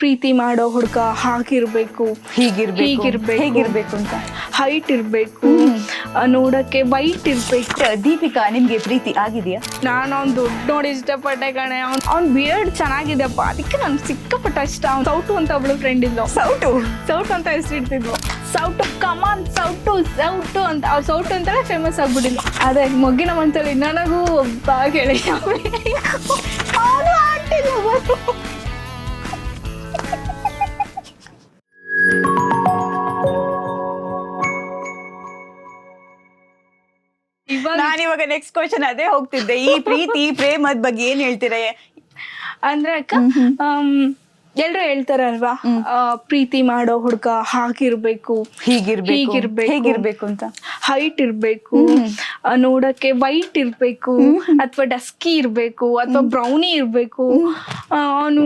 ಪ್ರೀತಿ ಮಾಡೋ ಹುಡುಗ ಹಾಗಿರ್ಬೇಕು, ಹೇಗಿರ್ಬೇಕು ಅಂತ. ಹೈಟ್ ಇರ್ಬೇಕು, ನೋಡಕ್ಕೆ ವೈಟ್ ಇರ್ಬೇಕು. ದೀಪಿಕಾ, ನಿಮ್ಗೆ ಪ್ರೀತಿ ಆಗಿದೆಯಾ? ನಾನು ಅವ್ನು ದುಡ್ಡು ನೋಡಿ ಇಷ್ಟಪಟ್ಟೆ ಕಣೆ. ಅವ್ನ ಬಿಯರ್ಡ್ ಚೆನ್ನಾಗಿದೆಪ್ಪ, ಅದಕ್ಕೆ ನನ್ಗೆ ಸಿಕ್ಕಾಪಟ್ಟ ಇಷ್ಟ. ಅವ್ನು ಸೌಟು ಅಂತ ಒಬ್ಳು ಫ್ರೆಂಡ್ ಇದ್ಲು, ಸೌಟು ಅಂತ ಹೆಸರಿಡ್ತಿದ್ವು. ಸೌಟು ಕಮಾನ್ ಸೌಟು ಸೌಟು ಅಂತ. ಅವ್ರು ಸೌಟು ಅಂತಾನೆ ಫೇಮಸ್ ಆಗ್ಬಿಟ್ಟಿದ್ಲು. ಅದೇ ಮೊಗ್ಗಿನ ಮಂತಲ್ಲಿ ನನಗೂ ಒಬ್ಬ ಗೆಳೆಯ ನಾನಿವಾಗ ನೆಕ್ಸ್ಟ್ ಕ್ವಶನ್ ಅದೇ ಹೋಗ್ತಿದ್ದೆ. ಈ ಪ್ರೀತಿ ಪ್ರೇಮದ ಬಗ್ಗೆ ಏನ್ ಹೇಳ್ತೀರಾ? ಅಂದ್ರೆ ಅಕ್ಕ, ಎಲ್ರು ಹೇಳ್ತಾರಲ್ವಾ, ಪ್ರೀತಿ ಮಾಡೋ ಹುಡುಗ ಹಾಗಿರ್ಬೇಕು, ಹೇಗಿರ್ಬೇಕು ಅಂತ. ಹೈಟ್ ಇರ್ಬೇಕು, ನೋಡಕ್ಕೆ ವೈಟ್ ಇರ್ಬೇಕು, ಅಥವಾ ಡಸ್ಕಿ ಇರ್ಬೇಕು, ಅಥವಾ ಬ್ರೌನಿ ಇರ್ಬೇಕು, ಅವನು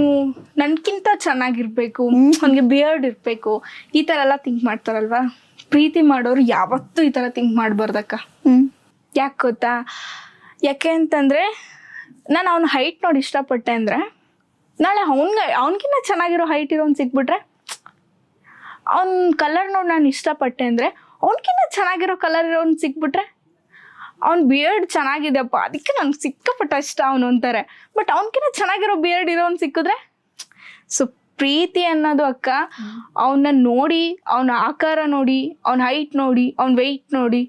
ನನ್ಕಿಂತ ಚೆನ್ನಾಗಿರ್ಬೇಕು, ಅವನಿಗೆ ಬಿಯರ್ಡ್ ಇರ್ಬೇಕು, ಈ ತರ ಎಲ್ಲ ಥಿಂಕ್ ಮಾಡ್ತಾರಲ್ವಾ. ಪ್ರೀತಿ ಮಾಡೋರು ಯಾವತ್ತೂ ಈ ತರ ಥಿಂಕ್ ಮಾಡ್ಬಾರ್ದಕ್ಕ. ಯಾಕೆ ಗೊತ್ತಾ? ಯಾಕೆ ಅಂತಂದ್ರೆ, ನಾನು ಅವ್ನ ಹೈಟ್ ನೋಡಿ ಇಷ್ಟಪಟ್ಟೆ ಅಂದ್ರೆ ನಾಳೆ ಅವನಿಗಿನ್ನ ಚೆನ್ನಾಗಿರೋ ಹೈಟ್ ಇರೋನ್ ಸಿಕ್ಬಿಟ್ರೆ, ಅವ್ನ ಕಲರ್ ನೋಡಿ ನಾನು ಇಷ್ಟಪಟ್ಟೆ ಅಂದ್ರೆ ಅವನಕಿನ್ನ ಚೆನ್ನಾಗಿರೋ ಕಲರ್ ಇರೋನ್ ಸಿಕ್ಬಿಟ್ರೆ, ಅವ್ನ ಬಿಯರ್ಡ್ ಚೆನ್ನಾಗಿದೆಪ್ಪ, ಅದಕ್ಕೆ ನನ್ಗೆ ಸಿಕ್ಕಾಪಟ್ಟ ಇಷ್ಟ ಅವನು ಅಂತಾರೆ. ಬಟ್ ಅವನಕಿನ್ನ ಚೆನ್ನಾಗಿರೋ ಬಿಯರ್ಡ್ ಇರೋನ್ ಸಿಕ್ಕಿದ್ರೆ, ಸೊ ಪ್ರೀತಿ ಅನ್ನೋದು ಅಕ್ಕ, ಅವನ್ನ ನೋಡಿ, ಅವನ ಆಕಾರ ನೋಡಿ, ಅವನ ಹೈಟ್ ನೋಡಿ, ಅವ್ನ ವೆಯ್ಟ್ ನೋಡಿ,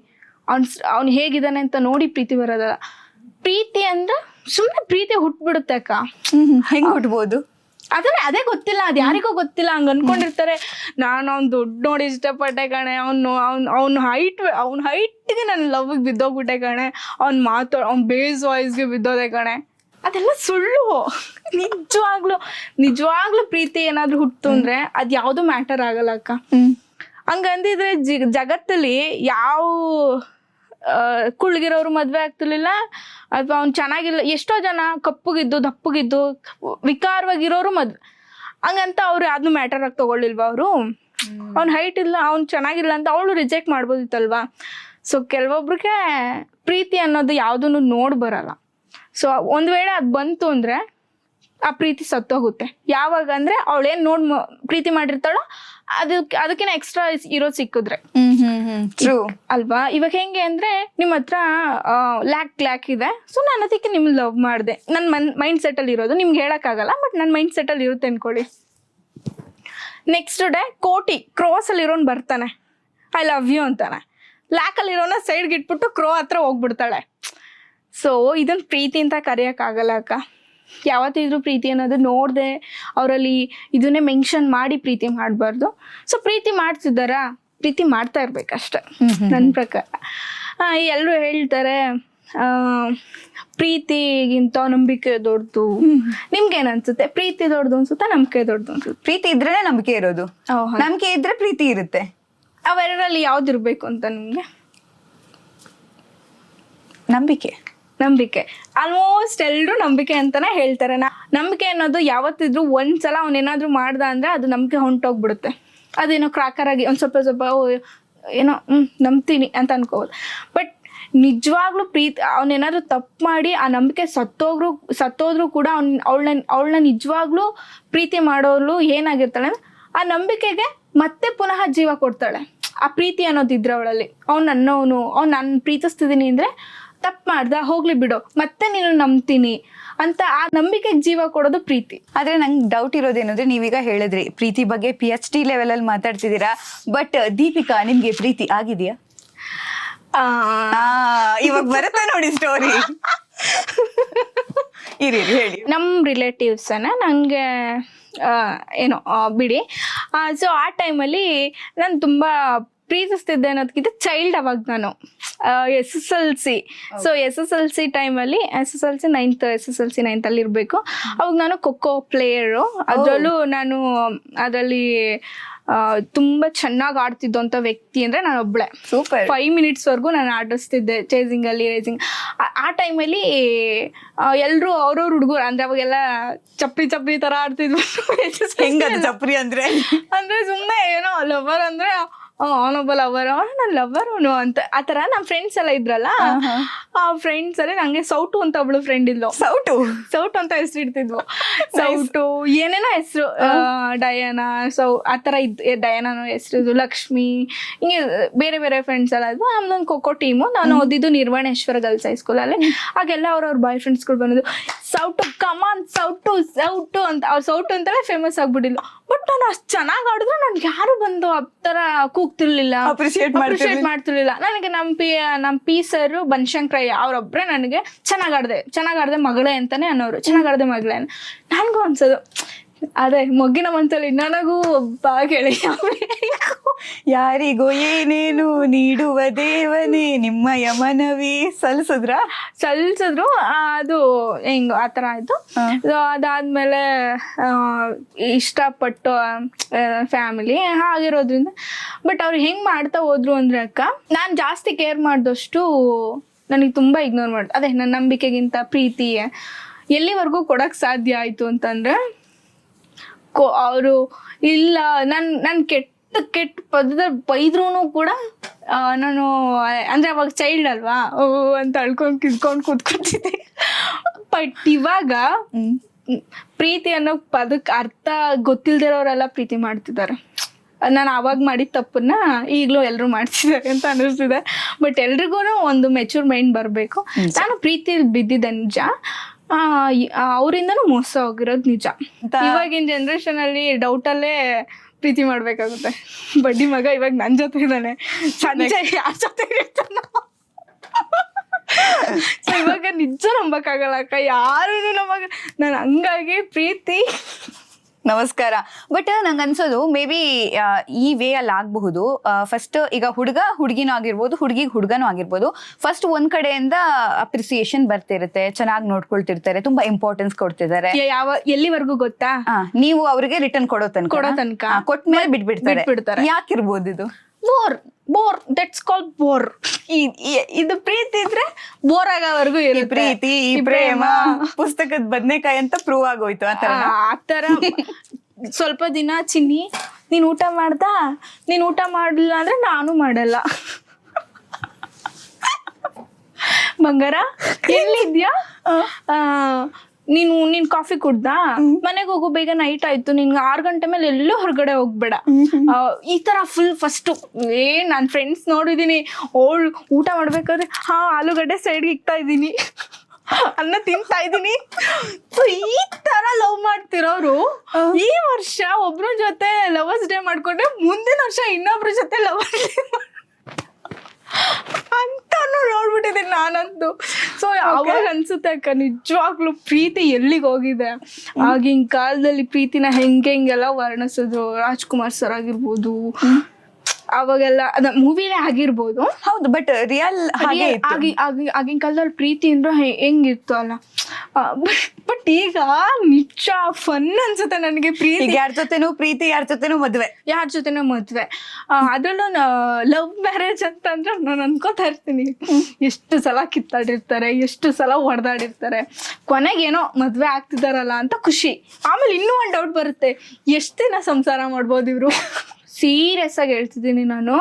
ಅವ್ನು ಹೇಗಿದ್ದಾನೆ ಅಂತ ನೋಡಿ ಪ್ರೀತಿ ಬರೋದಲ್ಲ. ಪ್ರೀತಿ ಅಂದ್ರೆ ಸುಮ್ಮನೆ ಪ್ರೀತಿ ಹುಟ್ಬಿಡುತ್ತೆ ಅಕ್ಕ. ಹೆಂಗ್ ಹುಟ್ಬೋದು ಅದೇ ಗೊತ್ತಿಲ್ಲ, ಅದು ಯಾರಿಗೂ ಗೊತ್ತಿಲ್ಲ. ಹಂಗ ಅನ್ಕೊಂಡಿರ್ತಾರೆ, ನಾನು ಅವ್ನು ದುಡ್ಡು ನೋಡಿ ಇಷ್ಟಪಟ್ಟೆ ಕಣೆ, ಅವ್ನ ಹೈಟ್ಗೆ ನಾನು ಲವ್ಗೆ ಬಿದ್ದೋಗ್ಬಿಟ್ಟೆ ಕಣೆ, ಅವ್ನ ಬೇಸ್ ವಾಯ್ಸ್ಗೆ ಬಿದ್ದೋದೆ ಕಣೆ. ಅದೆಲ್ಲ ಸುಳ್ಳು. ನಿಜವಾಗ್ಲೂ ಪ್ರೀತಿ ಏನಾದ್ರು ಹುಟ್ಟು ಅಂದ್ರೆ ಅದ್ ಯಾವ್ದು ಮ್ಯಾಟರ್ ಆಗಲ್ಲ ಅಕ್ಕ. ಹಂಗಂದಿದ್ರೆ ಜಗತ್ತಲ್ಲಿ ಯಾವ ಕುಳ್ಗಿರೋರು ಮದ್ವೆ ಆಗ್ತಿರ್ಲಿಲ್ಲ, ಅಥವಾ ಅವ್ನು ಚೆನ್ನಾಗಿಲ್ಲ. ಎಷ್ಟೋ ಜನ ಕಪ್ಪುಗಿದ್ದು ದಪ್ಪಗಿದ್ದು ವಿಕಾರವಾಗಿರೋರು ಮದ್ವೆ. ಹಂಗಂತ ಅವ್ರು ಯಾವ್ದು ಮ್ಯಾಟರ್ ಆಗಿ ತಗೊಳ್ಳಿಲ್ವಾ ಅವರು? ಅವ್ನ ಹೈಟ್ ಇಲ್ಲ, ಅವ್ನು ಚೆನ್ನಾಗಿಲ್ಲ ಅಂತ ಅವಳು ರಿಜೆಕ್ಟ್ ಮಾಡ್ಬೋದಿತ್ತಲ್ವಾ. ಸೊ ಕೆಲವೊಬ್ರಿಗೆ ಪ್ರೀತಿ ಅನ್ನೋದು ಯಾವುದನ್ನು ನೋಡಿ ಬರಲ್ಲ. ಸೊ ಒಂದ್ ವೇಳೆ ಅದು ಬಂತು ಅಂದ್ರೆ ಆ ಪ್ರೀತಿ ಸತ್ತೋಗುತ್ತೆ. ಯಾವಾಗ ಅಂದ್ರೆ ಅವಳೇನ್ ಪ್ರೀತಿ ಮಾಡಿರ್ತಾಳೋ ಅದಕ್ಕಿಂತ ಎಕ್ಸ್ಟ್ರಾ ಇರೋದು ಸಿಕ್ಕಿದ್ರೆ ಅಲ್ವಾ. ಇವಾಗ ಹೆಂಗೆ ಅಂದ್ರೆ, ನಿಮ್ಮ ಹತ್ರ ಲ್ಯಾಕ್ ಇದೆ, ಸೊ ನಾನು ಅದಕ್ಕೆ ನಿಮ್ಗೆ ಲವ್ ಮಾಡಿದೆ. ನನ್ನ ಮೈಂಡ್ ಸೆಟ್ ಅಲ್ಲಿ ಇರೋದು ನಿಮ್ಗೆ ಹೇಳಕ್ಕಾಗಲ್ಲ, ಬಟ್ ನನ್ನ ಮೈಂಡ್ ಸೆಟ್ ಅಲ್ಲಿ ಇರುತ್ತೆ ಅನ್ಕೊಳ್ಳಿ. ನೆಕ್ಸ್ಟ್ ಡೇ ಕ್ರೋಸ್ ಅಲ್ಲಿ ಇರೋನ್ ಬರ್ತಾನೆ, ಐ ಲವ್ ಯು ಅಂತಾನೆ. ಲ್ಯಾಕ್ ಅಲ್ಲಿ ಇರೋನ ಸೈಡ್ಗೆ ಇಟ್ಬಿಟ್ಟು ಕ್ರೋ ಹತ್ರ ಹೋಗ್ಬಿಡ್ತಾಳೆ. ಸೊ ಇದನ್ನ ಪ್ರೀತಿ ಅಂತ ಕರೆಯಕ್ಕಾಗಲ್ಲ ಅಕ್ಕ. ಯಾವತ್ತಿದ್ರು ಪ್ರೀತಿ ಅನ್ನೋದು ನೋಡ್ದೆ ಅವರಲ್ಲಿ ಇದನ್ನೇ ಮೆನ್ಷನ್ ಮಾಡಿ ಪ್ರೀತಿ ಮಾಡಬಾರ್ದು. ಸೊ ಪ್ರೀತಿ ಮಾಡ್ತಿದ್ದಾರಾ, ಪ್ರೀತಿ ಮಾಡ್ತಾ ಇರ್ಬೇಕಷ್ಟೆ ನನ್ನ ಪ್ರಕಾರ. ಎಲ್ಲರೂ ಹೇಳ್ತಾರೆ ಪ್ರೀತಿಗಿಂತ ನಂಬಿಕೆ ದೊಡ್ಡದು. ನಿಮ್ಗೇನ್ ಅನ್ಸುತ್ತೆ? ಪ್ರೀತಿ ದೊಡ್ಡದು ಅನ್ಸುತ್ತಾ, ನಂಬಿಕೆ ದೊಡ್ಡದು ಅನ್ಸುತ್ತೆ? ಪ್ರೀತಿ ಇದ್ರೆ ನಂಬಿಕೆ ಇರೋದು, ನಂಬಿಕೆ ಇದ್ರೆ ಪ್ರೀತಿ ಇರುತ್ತೆ. ಅವೆರಡರಲ್ಲಿ ಯಾವ್ದಿರ್ಬೇಕು ಅಂತ ನಿಮ್ಗೆ? ನಂಬಿಕೆ ಆಲ್ಮೋಸ್ಟ್ ಎಲ್ರು ನಂಬಿಕೆ ಅಂತಾನೆ ಹೇಳ್ತಾರೆ. ನಂಬಿಕೆ ಅನ್ನೋದು ಯಾವತ್ತಿದ್ರು ಒಂದ್ಸಲ ಅವನೇನಾದ್ರು ಮಾಡ್ದ ಅಂದ್ರೆ ಅದು ನಂಬಿಕೆ ಹೊಂಟೋಗ್ಬಿಡುತ್ತೆ. ಅದೇನೋ ಕ್ರಾಕರ್ ಆಗಿ ಒಂದ್ ಸ್ವಲ್ಪ ಏನೋ ನಂಬ್ತೀನಿ ಅಂತ ಅನ್ಕೋಬೋದು. ಬಟ್ ನಿಜವಾಗ್ಲೂ ಪ್ರೀತಿ, ಅವನೇನಾದ್ರು ತಪ್ಪು ಮಾಡಿ ಆ ನಂಬಿಕೆ ಸತ್ತೋದ್ರು ಕೂಡ ಅವಳನ್ನ ನಿಜವಾಗ್ಲೂ ಪ್ರೀತಿ ಮಾಡೋಳು ಏನಾಗಿರ್ತಾಳೆ ಅಂದ್ರೆ, ಆ ನಂಬಿಕೆಗೆ ಮತ್ತೆ ಪುನಃ ಜೀವ ಕೊಡ್ತಾಳೆ. ಆ ಪ್ರೀತಿ ಅನ್ನೋದಿದ್ರೆ ಅವಳಲ್ಲಿ, ನಾನು ಪ್ರೀತಿಸ್ತಿದ್ದೀನಿ ಅಂದ್ರೆ ತಪ್ಪು ಮಾಡ್ದ ಹೋಗ್ಲಿ ಬಿಡು, ಮತ್ತೆ ನೀನು ನಂಬ್ತೀನಿ ಅಂತ ಆ ನಂಬಿಕೆಗೆ ಜೀವ ಕೊಡೋದು ಪ್ರೀತಿ. ಆದ್ರೆ ನಂಗೆ ಡೌಟ್ ಇರೋದೇನಂದ್ರೆ, ನೀವೀಗ ಹೇಳಿದ್ರಿ ಪ್ರೀತಿ ಬಗ್ಗೆ PhD ಲೆವೆಲ್ ಅಲ್ಲಿ ಮಾತಾಡ್ತಿದ್ದೀರಾ. ಬಟ್ ದೀಪಿಕಾ, ನಿಮ್ಗೆ ಪ್ರೀತಿ ಆಗಿದೆಯಾ? ಇವಾಗ ಬರುತ್ತೆ ನೋಡಿ ಸ್ಟೋರಿ. ಹೇಳಿ. ನಮ್ ರಿಲೇಟಿವ್ಸ್ ನಂಗೆ ಏನೋ ಬಿಡಿ. ಸೊ ಆ ಟೈಮಲ್ಲಿ ನಾನು ತುಂಬಾ ಪ್ರೀತಿಸ್ತಿದ್ದೆ ಅನ್ನೋದಕ್ಕಿಂತ ಚೈಲ್ಡ್ ಅವಾಗ ನಾನು SSLC. ಸೊ SSLC ಟೈಮಲ್ಲಿ SSLC 9th ಅಲ್ಲಿ ಇರಬೇಕು. ಅವಾಗ ನಾನು ಖೋಖೋ ಪ್ಲೇಯರು. ಅದರಲ್ಲೂ ನಾನು ಅದರಲ್ಲಿ ತುಂಬಾ ಚೆನ್ನಾಗಿ ಆಡ್ತಿದ್ದು ಅಂತ ವ್ಯಕ್ತಿ ಅಂದ್ರೆ ನಾನು ಒಬ್ಳೆ. ಸೂಪರ್. 5 minutes ವರ್ಗು ನಾನು ಆಡಿಸ್ತಿದ್ದೆ ಚೇಸಿಂಗ್ ಅಲ್ಲಿ, ರೇಸಿಂಗ್. ಆ ಟೈಮಲ್ಲಿ ಎಲ್ರು ಅವ್ರವ್ರ ಹುಡುಗರು ಅಂದ್ರೆ ಅವಾಗೆಲ್ಲ ಚಪ್ರಿ ತರ ಆಡ್ತಿದ್ವಿ. ಹೆಂಗದು ಚಪ್ರಿ ಅಂದ್ರೆ ಸುಮ್ಮನೆ ಏನೋ ಲವರ್ ಅಂದ್ರೆ ಅವನೊಬ್ಬ ಲವರ್ ನನ್ನ ಲವರ್ ಅವನು ಅಂತ ಆ ಥರ ನಮ್ಮ ಫ್ರೆಂಡ್ಸ್ ಎಲ್ಲ ಇದ್ರಲ್ಲ ಆ ಫ್ರೆಂಡ್ಸ್ ಅಲ್ಲಿ ನಂಗೆ ಸೌಟು ಅಂತ ಒಬ್ಳು ಫ್ರೆಂಡ್ ಇದ್ಲು. ಸೌಟು ಅಂತ ಹೆಸರು ಇಡ್ತಿದ್ವು. ಸೌಟು ಏನೇನೋ ಹೆಸರು, ಡಯಾನಾ ಆ ಥರ ಡಯಾನಾನು ಹೆಸರು, ಲಕ್ಷ್ಮಿ, ಹಿಂಗೆ ಬೇರೆ ಬೇರೆ ಫ್ರೆಂಡ್ಸ್ ಎಲ್ಲ ಇದ್ವು. ನಮ್ದೊಂದು ಖೋಖೋ ಟೀಮು. ನಾನು ಓದಿದ್ದು ನಿರ್ವಾಣೇಶ್ವರ ಗರ್ಲ್ಸ್ ಹೈಸ್ಕೂಲಲ್ಲಿ. ಆಗೆಲ್ಲ ಅವ್ರವ್ರ ಬಾಯ್ ಫ್ರೆಂಡ್ಸ್ಗಳು ಬಂದಿದ್ದು, ಸೌಟು ಕಮಾನ್ ಸೌಟು ಅಂತ. ಅವ್ರು ಸೌಟು ಅಂತಲೇ ಫೇಮಸ್ ಆಗ್ಬಿಟ್ಟಿಲ್ಲ. ಬಟ್ ನಾನು ಅಷ್ಟು ಚೆನ್ನಾಗಿ ಆಡಿದ್ರು ನನ್ಗೆ ಯಾರು ಬಂದು ಆ ಥರ ಕೂಗ್ತಿರ್ಲಿಲ್ಲ, ಅಪ್ರಿಷಿಯೇಟ್ ಮಾಡ್ತಿರ್ಲಿಲ್ಲ. ನನಗೆ ನಮ್ಮ ಪಿ ಸರ್ ಬನಶಂಕರಯ್ಯ ಅವರೊಬ್ಬರೇ ನನಗೆ ಚೆನ್ನಾಗಾಡ್ದೆ ಮಗಳೇ ಅಂತಾನೆ ಅನ್ನೋರು. ಚೆನ್ನಾಗಾಡ್ದೆ ಮಗಳೇ ನನಗೂ ಅನ್ಸೋದು ಅದೇ ಮೊಗ್ಗಿನ ಮಂತಲ್ಲಿ ನನಗೂ ಒಬ್ಬ ಗೆಳೆಯ ಯಾರಿಗೋ ಏನೇನು ನೀಡುವ ದೇವನೇ ನಿಮ್ಮಯ ಮನವಿ ಸಲ್ಲಿಸಿದ್ರು. ಅದು ಹೆಂಗ ಆ ಥರ ಆಯ್ತು. ಅದಾದ್ಮೇಲೆ ಇಷ್ಟಪಟ್ಟು ಫ್ಯಾಮಿಲಿ ಆಗಿರೋದ್ರಿಂದ. ಬಟ್ ಅವ್ರು ಹೆಂಗ್ ಮಾಡ್ತಾ ಹೋದ್ರು ಅಂದ್ರೆ ಅಕ್ಕ, ನಾನು ಜಾಸ್ತಿ ಕೇರ್ ಮಾಡಿದಷ್ಟು ನನಗೆ ತುಂಬಾ ಇಗ್ನೋರ್ ಮಾಡ್ದೆ. ಅದೇ ನನ್ನ ನಂಬಿಕೆಗಿಂತ ಪ್ರೀತಿ ಎಲ್ಲಿವರೆಗೂ ಕೊಡಕ್ ಸಾಧ್ಯ ಆಯ್ತು ಅಂತಂದ್ರೆ, ಅವರು ಇಲ್ಲ ನನ್ ಕೆಟ್ಟ ಪದದಲ್ಲಿ ಬೈದ್ರೂ ಕೂಡ ನಾನು ಅಂದ್ರೆ ಅವಾಗ ಚೈಲ್ಡ್ ಅಲ್ವಾ ಅಂತ ಅಳ್ಕೊಂಡ್ ಕಿಸ್ಕೊಂಡ್ ಕೂತ್ಕೊತಿದ್ದೆ. ಬಟ್ ಇವಾಗ ಪ್ರೀತಿ ಅನ್ನೋ ಪದಕ್ಕೆ ಅರ್ಥ ಗೊತ್ತಿಲ್ದಿರೋರೆಲ್ಲ ಪ್ರೀತಿ ಮಾಡ್ತಿದ್ದಾರೆ. ನಾನು ಆವಾಗ ಮಾಡಿದ ತಪ್ಪನ್ನ ಈಗಲೂ ಎಲ್ಲರೂ ಮಾಡ್ತಿದ್ದಾರೆ ಅಂತ ಅನ್ನಿಸ್ತಿದೆ. ಬಟ್ ಎಲ್ರಿಗೂ ಒಂದು ಮೆಚೂರ್ ಮೈಂಡ್ ಬರಬೇಕು. ನಾನು ಪ್ರೀತಿ ಬಿದ್ದಿದ್ದೆ ನಿಜ, ಅವರಿಂದನೂ ಮೋಸ ಹೋಗಿರೋದು ನಿಜ. ಇವಾಗಿನ ಜನರೇಷನ್ ಅಲ್ಲಿ ಡೌಟ್ ಅಲ್ಲೇ ಪ್ರೀತಿ ಮಾಡ್ಬೇಕಾಗುತ್ತೆ. ಬಡ್ಡಿ ಮಗ ಇವಾಗ ನನ್ ಜೊತೆ ಇದ್ದಾನೆ, ಸಂಜೆ ಯಾರ ಜೊತೆ ಇರ್ತಾನ. ಇವಾಗ ನಿಜ ನಂಬಕ್ಕಾಗಲ್ಲ ಅಕ್ಕ, ಯಾರು ನಮಗ. ನಾನು ಹಂಗಾಗಿ ಪ್ರೀತಿ ನಮಸ್ಕಾರ. ಬಟ್ ನಂಗೆ ಅನ್ಸೋದು ಮೇ ಬಿ ಈ ವೇ ಅಲ್ಲಿ ಆಗಬಹುದು. ಫಸ್ಟ್ ಈಗ ಹುಡುಗಿನೂ ಆಗಿರ್ಬೋದು, ಹುಡುಗನೂ ಆಗಿರ್ಬೋದು. ಫಸ್ಟ್ ಒಂದ್ ಕಡೆಯಿಂದ ಅಪ್ರಿಸಿಯೇಷನ್ ಬರ್ತಿರುತ್ತೆ, ಚೆನ್ನಾಗಿ ನೋಡ್ಕೊಳ್ತಿರ್ತಾರೆ, ತುಂಬಾ ಇಂಪಾರ್ಟೆನ್ಸ್ ಕೊಡ್ತಿದ್ದಾರೆ. ಎಲ್ಲಿವರೆಗೂ ಗೊತ್ತಾ, ನೀವು ಅವ್ರಿಗೆ ರಿಟರ್ನ್ ಕೊಡೋ ತನಕ ಕೊಟ್ಮೇಲೆ ಬಿಟ್ಬಿಡ್ತಾರೆ. ಯಾಕಿರ್ಬೋದು ಇದು? Bore that's called bore. ಇದು ಪ್ರೀತಿ ಇದ್ರೆ ಬೋರ್ ಆಗೋವರೆಗೂ ಪ್ರೀತಿ ಪ್ರೇಮ ಪುಸ್ತಕದ ಬದನೆಕಾಯಿ ಅಂತ ಪ್ರೂವ್ ಆಗೋಯ್ತು. ಆತರ ಸ್ವಲ್ಪ ದಿನ ಚಿನ್ನಿ ನೀನ್ ಊಟ ಮಾಡ್ದಾ, ನೀನ್ ಊಟ ಮಾಡಲಿಲ್ಲ ಅಂದ್ರೆ ನಾನು ಮಾಡಲ್ಲ. ಬಂಗಾರ ಎಲ್ಲಿದ್ಯಾ, ನೀನ್ ಕಾಫಿ ಕುಡ್ದಾ, ಮನೆಗೆ ಹೋಗು ಬೇಗ ನೈಟ್ ಆಯ್ತು, ನಿನ್ಗೆ 6 ಗಂಟೆ ಮೇಲೆ ಎಲ್ಲೂ ಹೊರಗಡೆ ಹೋಗ್ಬೇಡ. ಈ ತರ ಫುಲ್ ಫಸ್ಟ್ ನನ್ನ ಫ್ರೆಂಡ್ಸ್ ನೋಡಿದೀನಿ, ಊಟ ಮಾಡ್ಬೇಕಾದ್ರೆ ಆಲೂಗಡ್ಡೆ ಸೈಡ್ಗೆ ಇಕ್ತಾ ಇದ್ದೀನಿ, ಅನ್ನ ತಿಂತಾ ಇದ್ದೀನಿ. ಈ ತರ ಲವ್ ಮಾಡ್ತಿರೋರು ಈ ವರ್ಷ ಒಬ್ರ ಜೊತೆ ಲವರ್ಸ್ ಡೇ ಮಾಡ್ಕೊಂಡ್ರೆ ಮುಂದಿನ ವರ್ಷ ಇನ್ನೊಬ್ರ ಜೊತೆ ಲವರ್ಸ್ ಡೇ ಅಂತಾನು ನೋಡ್ಬಿಟ್ಟಿದ್ದೀನಿ ನಾನಂತೂ. ಸೊ ಅವಾಗ ಅನ್ಸುತ್ತೆ ಅಕ್ಕ, ನಿಜವಾಗ್ಲೂ ಪ್ರೀತಿ ಎಲ್ಲಿಗೆ ಹೋಗಿದೆ. ಆಗಿನ ಕಾಲದಲ್ಲಿ ಪ್ರೀತಿನ ಹೆಂಗೆಲ್ಲ ವರ್ಣಿಸಿದ್ರು, ರಾಜ್ಕುಮಾರ್ ಸರ್ ಆಗಿರ್ಬೋದು, ಅವಾಗೆಲ್ಲ ಅದ ಮೂವಿಲೇ ಆಗಿರ್ಬೋದು. ಹೌದು, ಬಟ್ ರಿಯಲ್ ಆಗಿನ ಕಾಲದಲ್ಲಿ ಪ್ರೀತಿ ಅಂದ್ರೆ ಹೆಂಗಿತ್ತು ಅಲ್ಲ. ಬಟ್ ಈಗ ನಿಜ ಫನ್ ಅನ್ಸುತ್ತೆ ನನಗೆ ಪ್ರೀತಿ. ಯಾರ ಜೊತೆನೂ ಪ್ರೀತಿ, ಯಾರ ಜೊತೆನೂ ಮದ್ವೆ. ಅದ್ರಲ್ಲೂ ಲವ್ ಮ್ಯಾರೇಜ್ ಅಂತಂದ್ರೆ ನಾನು ಅನ್ಕೋತಾ ಇರ್ತೀನಿ, ಎಷ್ಟು ಸಲ ಕಿತ್ತಾಡಿರ್ತಾರೆ, ಎಷ್ಟು ಸಲ ಹೊಡೆದಾಡಿರ್ತಾರೆ, ಕೊನೆಗೇನೋ ಮದ್ವೆ ಆಗ್ತಿದಾರಲ್ಲ ಅಂತ ಖುಷಿ. ಆಮೇಲೆ ಇನ್ನೂ ಒಂದು ಡೌಟ್ ಬರುತ್ತೆ, ಎಷ್ಟು ದಿನ ಸಂಸಾರ ಮಾಡ್ಬೋದು ಇವ್ರು. ಸೀರಿಯಸ್ ಆಗಿ ಹೇಳ್ತಿದ್ದೀನಿ ನಾನು,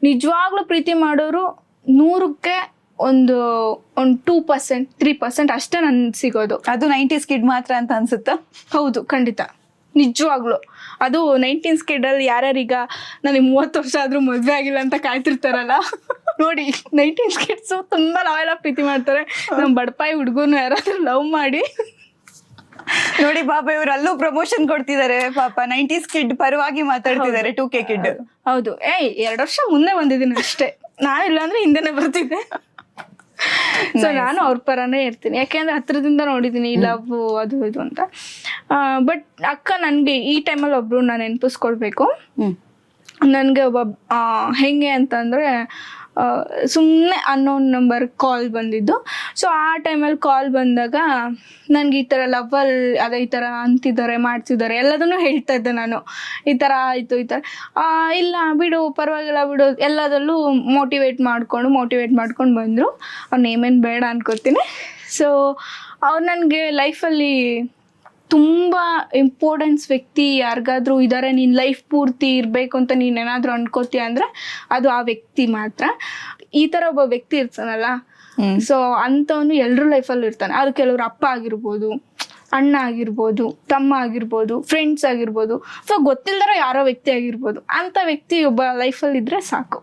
ನಿಜವಾಗ್ಲೂ ಪ್ರೀತಿ ಮಾಡೋರು 100ಕ್ಕೆ ಒಂದು 2%, 3% ಅಷ್ಟೇ ನನ್ ಸಿಗೋದು. ಅದು 90s ಕಿಡ್ ಮಾತ್ರ ಅಂತ ಅನ್ಸುತ್ತಾ? ಹೌದು, ಖಂಡಿತ, ನಿಜವಾಗ್ಲು. ಅದು 90s ಕಿಡ್ ಅಲ್ಲಿ ಯಾರ್ಯಾರೀಗ ನನಗೆ 30 ವರ್ಷ ಆದ್ರೂ ಮದ್ವೆ ಆಗಿಲ್ಲ ಅಂತ ಕಾಯ್ತಿರ್ತಾರಲ್ಲ, ನೋಡಿ 90s ಕಿಡ್ಸು ತುಂಬಾ ಲಾಯಲ್ ಆಗಿ ಪ್ರೀತಿ ಮಾಡ್ತಾರೆ. ನಮ್ ಬಡಪಾಯಿ ಹುಡುಗನು ಯಾರಾದ್ರೂ ಲವ್ ಮಾಡಿ ನೋಡಿ ಪಾಪ, ಇವ್ರು ಅಲ್ಲೂ ಪ್ರಮೋಷನ್ ಕೊಡ್ತಿದ್ದಾರೆ ಪಾಪ. 90s ಕಿಡ್ ಪರವಾಗಿ ಮಾತಾಡ್ತಿದ್ದಾರೆ, 2K ಕಿಡ್. ಹೌದು, 2 ವರ್ಷ ಮುಂದೆ ಬಂದಿದ್ದೀನಿ ಅಷ್ಟೇ, ನಾನಿಲ್ಲ ಅಂದ್ರೆ ಹಿಂದೆನೆ ಬರ್ತಿದ್ದೆ. ಸೊ ನಾನು ಅವ್ರ ಪರನೇ ಇರ್ತೀನಿ, ಯಾಕೆಂದ್ರೆ ಹತ್ರದಿಂದ ನೋಡಿದೀನಿ ಲವ್ ಅದು ಇದು ಅಂತ. ಬಟ್ ಅಕ್ಕ, ನನ್ಗೆ ಈ ಟೈಮಲ್ಲಿ ಒಬ್ರು ನಾನು ನೆನಪಿಸ್ಕೊಳ್ಬೇಕು. ನನ್ಗೆ ಒಬ್ಬ ಹೆಂಗೆ ಅಂತಂದ್ರೆ, ಸುಮ್ಮನೆ ಅನ್ನೋನ್ ನಂಬರ್ ಕಾಲ್ ಬಂದಿದ್ದು. ಸೊ ಆ ಟೈಮಲ್ಲಿ ಕಾಲ್ ಬಂದಾಗ ನನಗೆ ಈ ಥರ ಲವ್ವಲ್ಲಿ ಅದೇ ಈ ಥರ ಅಂತಿದ್ದಾರೆ, ಮಾಡ್ತಿದ್ದಾರೆ, ಎಲ್ಲದನ್ನು ಹೇಳ್ತಾ ಇದ್ದೆ ನಾನು. ಈ ಥರ ಆಯಿತು, ಈ ಥರ ಇಲ್ಲ ಬಿಡು, ಪರವಾಗಿಲ್ಲ ಬಿಡು, ಎಲ್ಲದರಲ್ಲೂ ಮೋಟಿವೇಟ್ ಮಾಡ್ಕೊಂಡು ಬಂದರು. ಅವ್ರು ನೇಮೇನು ಬೇಡ ಅನ್ಕೋತೀನಿ. ಸೊ ಅವ್ರು ನನಗೆ ಲೈಫಲ್ಲಿ ತುಂಬ ಇಂಪಾರ್ಟೆನ್ಸ್ ವ್ಯಕ್ತಿ ಯಾರಿಗಾದ್ರೂ ಇದ್ದಾರೆ, ನೀನು ಲೈಫ್ ಪೂರ್ತಿ ಇರಬೇಕು ಅಂತ ನೀನೇನಾದರೂ ಅನ್ಕೋತೀಯ ಅಂದರೆ ಅದು ಆ ವ್ಯಕ್ತಿ ಮಾತ್ರ. ಈ ಥರ ಒಬ್ಬ ವ್ಯಕ್ತಿ ಇರ್ತಾನಲ್ಲ, ಸೊ ಅಂಥವನು ಎಲ್ಲರೂ ಲೈಫಲ್ಲಿ ಇರ್ತಾನೆ. ಅದು ಕೆಲವರು ಅಪ್ಪ ಆಗಿರ್ಬೋದು, ಅಣ್ಣ ಆಗಿರ್ಬೋದು, ತಮ್ಮ ಆಗಿರ್ಬೋದು, ಫ್ರೆಂಡ್ಸ್ ಆಗಿರ್ಬೋದು, ಸೊ ಗೊತ್ತಿಲ್ದಾರೋ ಯಾರೋ ವ್ಯಕ್ತಿ ಆಗಿರ್ಬೋದು. ಅಂಥ ವ್ಯಕ್ತಿ ಒಬ್ಬ ಲೈಫಲ್ಲಿ ಇದ್ರೆ ಸಾಕು.